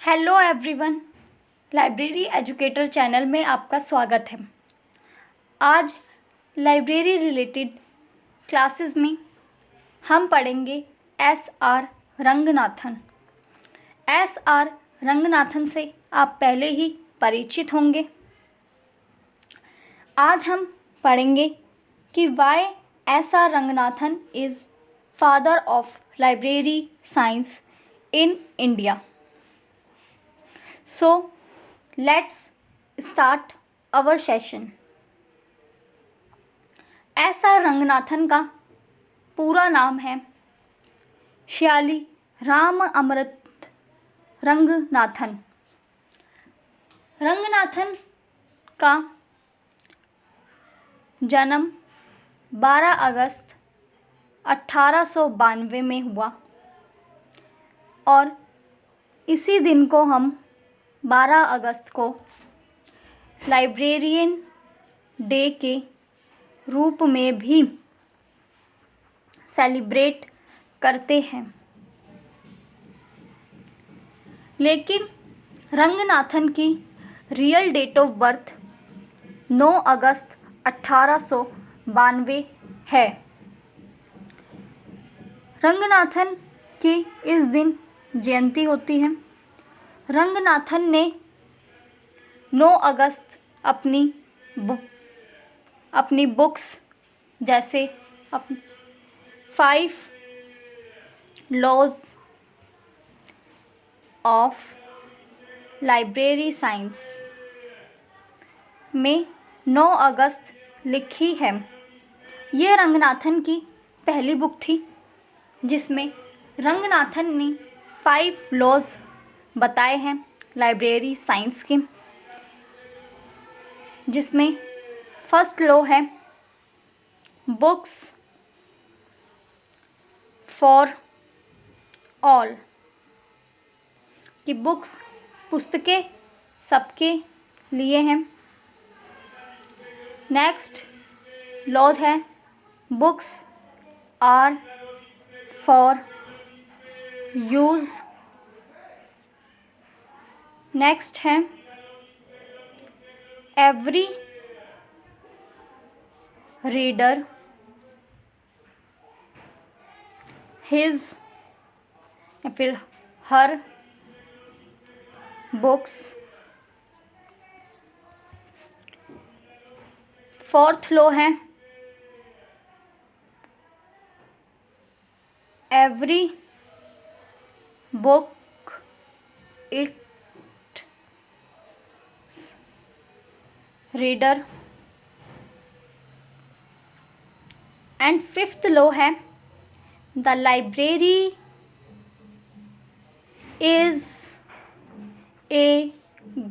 Hello everyone, library educator channel में आपका स्वागत है। आज लाइब्रेरी रिलेटेड क्लासेस में हम पढ़ेंगे एस.आर. रंगनाथन। एस.आर. रंगनाथन से आप पहले ही परिचित होंगे। आज हम पढ़ेंगे कि why S R. Ranganathan is father of library science in India. So, let's start our session. S R. Ranganathan का पूरा नाम है श्याली राम अमृत रंगनाथन। रंगनाथन का जन्म 12 अगस्त 1892 में हुआ और इसी दिन को हम 12 अगस्त को लाइब्रेरियन डे के रूप में भी सेलिब्रेट करते हैं। लेकिन रंगनाथन की रियल डेट ऑफ बर्थ 9 अगस्त 1892 है। रंगनाथन की इस दिन जयंती होती है। रंगनाथन ने 9 अगस्त अपनी बुक्स जैसे 5 लॉज ऑफ लाइब्रेरी साइंस में 9 अगस्त लिखी है। ये रंगनाथन की पहली बुक थी जिसमें रंगनाथन ने 5 लॉज बताए हैं लाइब्रेरी साइंस के, जिसमें फर्स्ट लॉ है बुक्स फॉर ऑल, कि बुक्स पुस्तकें सबके लिए हैं। नेक्स्ट लॉ है books are for use. Next है एवरी रीडर हिज या फिर हर बुक्स। फोर्थ लॉ है every book its reader. And fifth law है the library is a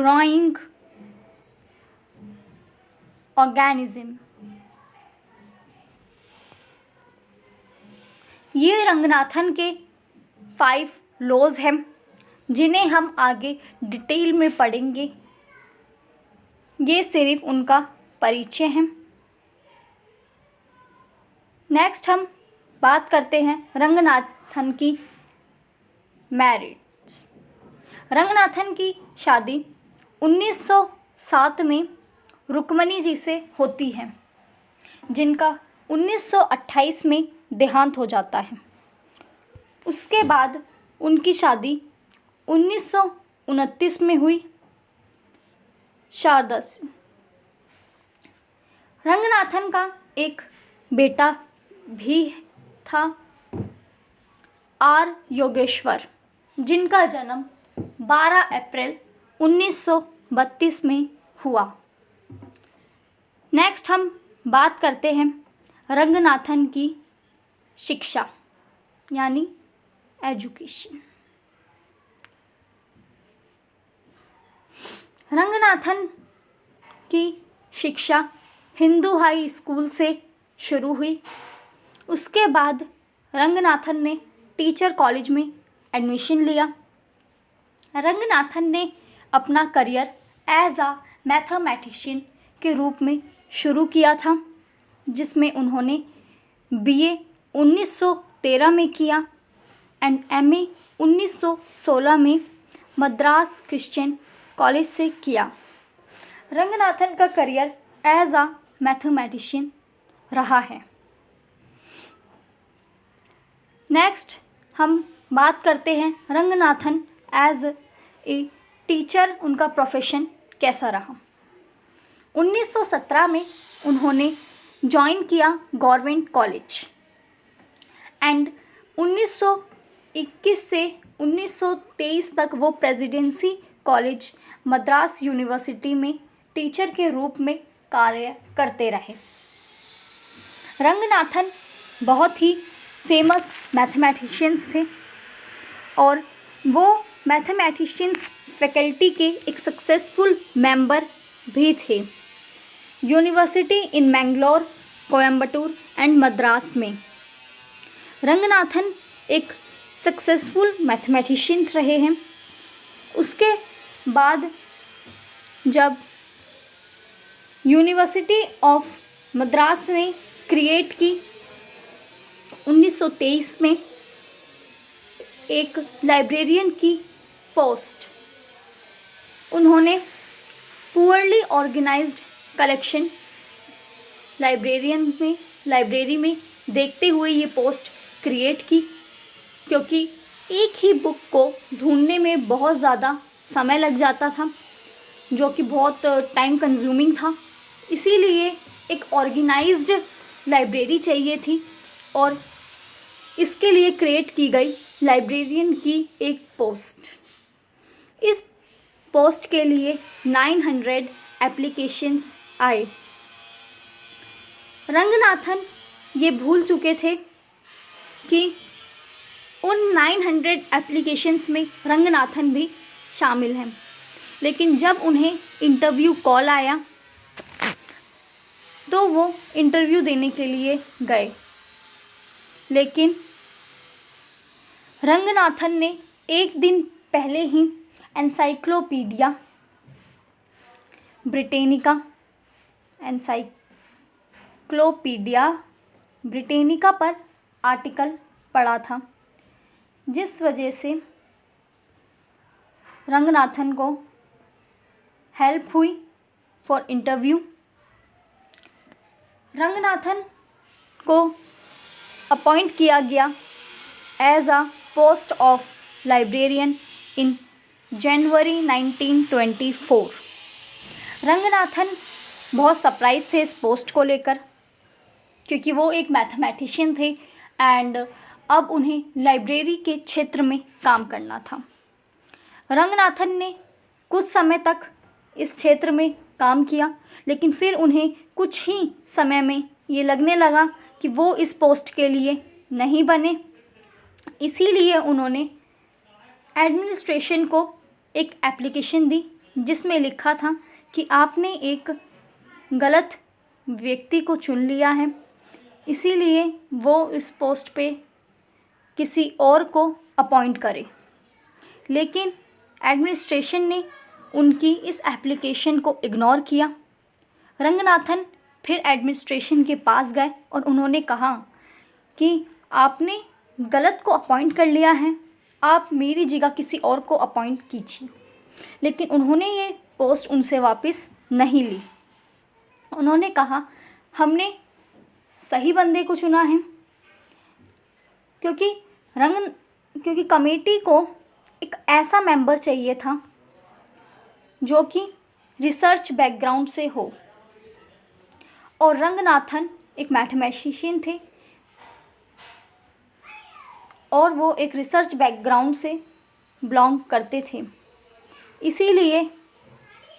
growing organism. ये रंगनाथन के 5 लॉज हैं जिन्हें हम आगे डिटेल में पढ़ेंगे। ये सिर्फ उनका परिचय है। नेक्स्ट हम बात करते हैं रंगनाथन की मैरिज। रंगनाथन की शादी 1907 में रुक्मणी जी से होती है, जिनका 1928 में देहांत हो जाता है। उसके बाद उनकी शादी 1929 में हुई शारदा से। रंगनाथन का एक बेटा भी था आर योगेश्वर, जिनका जन्म 12 अप्रैल 1932 में हुआ। नेक्स्ट हम बात करते हैं रंगनाथन की शिक्षा यानी एजुकेशन। रंगनाथन की शिक्षा हिंदू हाई स्कूल से शुरू हुई। उसके बाद रंगनाथन ने टीचर कॉलेज में एडमिशन लिया। रंगनाथन ने अपना करियर एज अ मैथमेटिशियन के रूप में शुरू किया था, जिसमें उन्होंने बीए 1913 में किया एंड एमए 1916 में मद्रास क्रिश्चियन कॉलेज से किया। रंगनाथन का करियर एज अ मैथमेटिशियन रहा है। नेक्स्ट हम बात करते हैं रंगनाथन एज ए टीचर, उनका प्रोफेशन कैसा रहा। 1917 में उन्होंने ज्वाइन किया गवर्नमेंट कॉलेज एंड 1921 से 1923 तक वो प्रेसिडेंसी कॉलेज मद्रास यूनिवर्सिटी में टीचर के रूप में कार्य करते रहे। रंगनाथन बहुत ही फेमस मैथमेटिशियंस थे और वो मैथमेटिशियंस फैकल्टी के एक सक्सेसफुल मेंबर भी थे university in Mangalore, Coimbatore and Madras में। रंगनाथन एक सक्सेसफुल मैथमेटिशियन रहे हैं। उसके बाद जब यूनिवर्सिटी ऑफ मद्रास ने क्रिएट की 1923 में एक लाइब्रेरियन की पोस्ट, उन्होंने पुअरली ऑर्गेनाइज्ड कलेक्शन लाइब्रेरी में देखते हुए ये पोस्ट क्रिएट की, क्योंकि एक ही बुक को ढूंढने में बहुत ज़्यादा समय लग जाता था, जो कि बहुत टाइम कंज्यूमिंग था। इसीलिए एक ऑर्गेनाइज्ड लाइब्रेरी चाहिए थी और इसके लिए क्रिएट की गई लाइब्रेरियन की एक पोस्ट। इस पोस्ट के लिए 900 एप्लीकेशंस आए। रंगनाथन ये भूल चुके थे कि उन 900 एप्लीकेशंस में रंगनाथन भी शामिल हैं, लेकिन जब उन्हें इंटरव्यू कॉल आया तो वो इंटरव्यू देने के लिए गए, लेकिन रंगनाथन ने एक दिन पहले ही एनसाइक्लोपीडिया ब्रिटेनिका पर आर्टिकल पढ़ा था, जिस वजह से रंगनाथन को हेल्प हुई फॉर इंटरव्यू। रंगनाथन को अपॉइंट किया गया as a post of librarian in January 1924। Ranganathan बहुत सरप्राइज थे इस पोस्ट को लेकर, क्योंकि वो एक मैथमेटिशियन थे एंड अब उन्हें लाइब्रेरी के क्षेत्र में काम करना था। रंगनाथन ने कुछ समय तक इस क्षेत्र में काम किया, लेकिन फिर उन्हें कुछ ही समय में ये लगने लगा कि वो इस पोस्ट के लिए नहीं बने। इसीलिए उन्होंने एडमिनिस्ट्रेशन को एक एप्लीकेशन दी, जिसमें लिखा था कि आपने एक गलत व्यक्ति को चुन लिया है, इसीलिए वो इस पोस्ट पे किसी और को अपॉइंट करे। लेकिन एडमिनिस्ट्रेशन ने उनकी इस एप्लीकेशन को इग्नोर किया। रंगनाथन फिर एडमिनिस्ट्रेशन के पास गए और उन्होंने कहा कि आपने गलत को अपॉइंट कर लिया है, आप मेरी जगह किसी और को अपॉइंट कीजिए। लेकिन उन्होंने ये पोस्ट उनसे वापस नहीं ली। उन्होंने कहा हमने सही बंदे को चुना है, क्योंकि कमेटी को एक ऐसा मेंबर चाहिए था जो कि रिसर्च बैकग्राउंड से हो, और रंगनाथन एक मैथमेटिशियन थे और वो एक रिसर्च बैकग्राउंड से बिलोंग करते थे। इसीलिए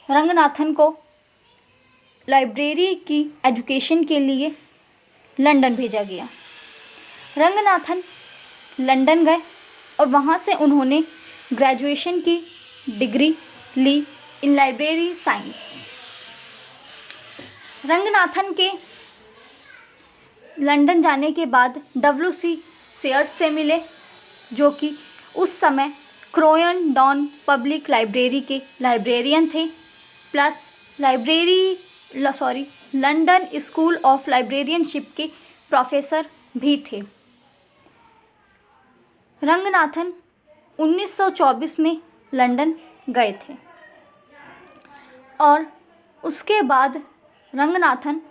रंगनाथन को लाइब्रेरी की एजुकेशन के लिए लंदन भेजा गया। रंगनाथन लंदन गए और वहाँ से उन्होंने ग्रेजुएशन की डिग्री ली इन लाइब्रेरी साइंस। रंगनाथन के लंदन जाने के बाद WC सेयर्स से मिले, जो कि उस समय क्रोयन डॉन पब्लिक लाइब्रेरी के लाइब्रेरियन थे, plus London school of librarianship के प्रोफेसर भी थे। रंगनाथन 1924 में लंदन गए थे और उसके बाद रंगनाथन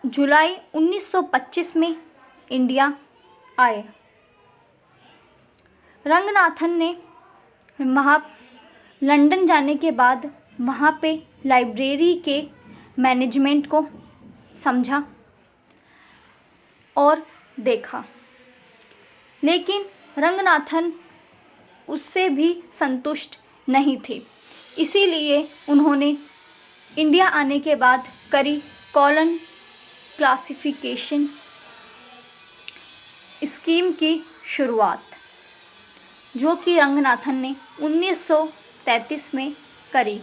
जुलाई 1925 में इंडिया आए। रंगनाथन ने लंदन जाने के बाद वहाँ पे लाइब्रेरी के मैनेजमेंट को समझा और देखा, लेकिन रंगनाथन उससे भी संतुष्ट नहीं थे। इसीलिए उन्होंने इंडिया आने के बाद करी कॉलन क्लासिफिकेशन स्कीम की शुरुआत, जो कि रंगनाथन ने 1933 में करी।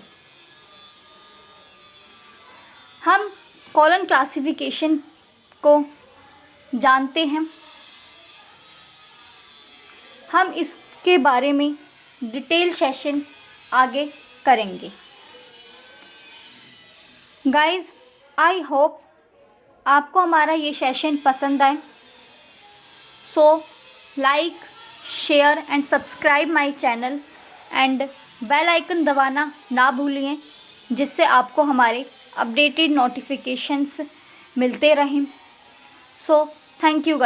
हम कॉलन क्लासिफिकेशन को जानते हैं, हम इसके बारे में डिटेल सेशन आगे करेंगे। गाइस, आई होप आपको हमारा ये सेशन पसंद आए। So like, share and subscribe my channel and bell icon दबाना ना भूलिए, जिससे आपको हमारे अपडेटेड नोटिफिकेशंस मिलते रहें। So thank you guys.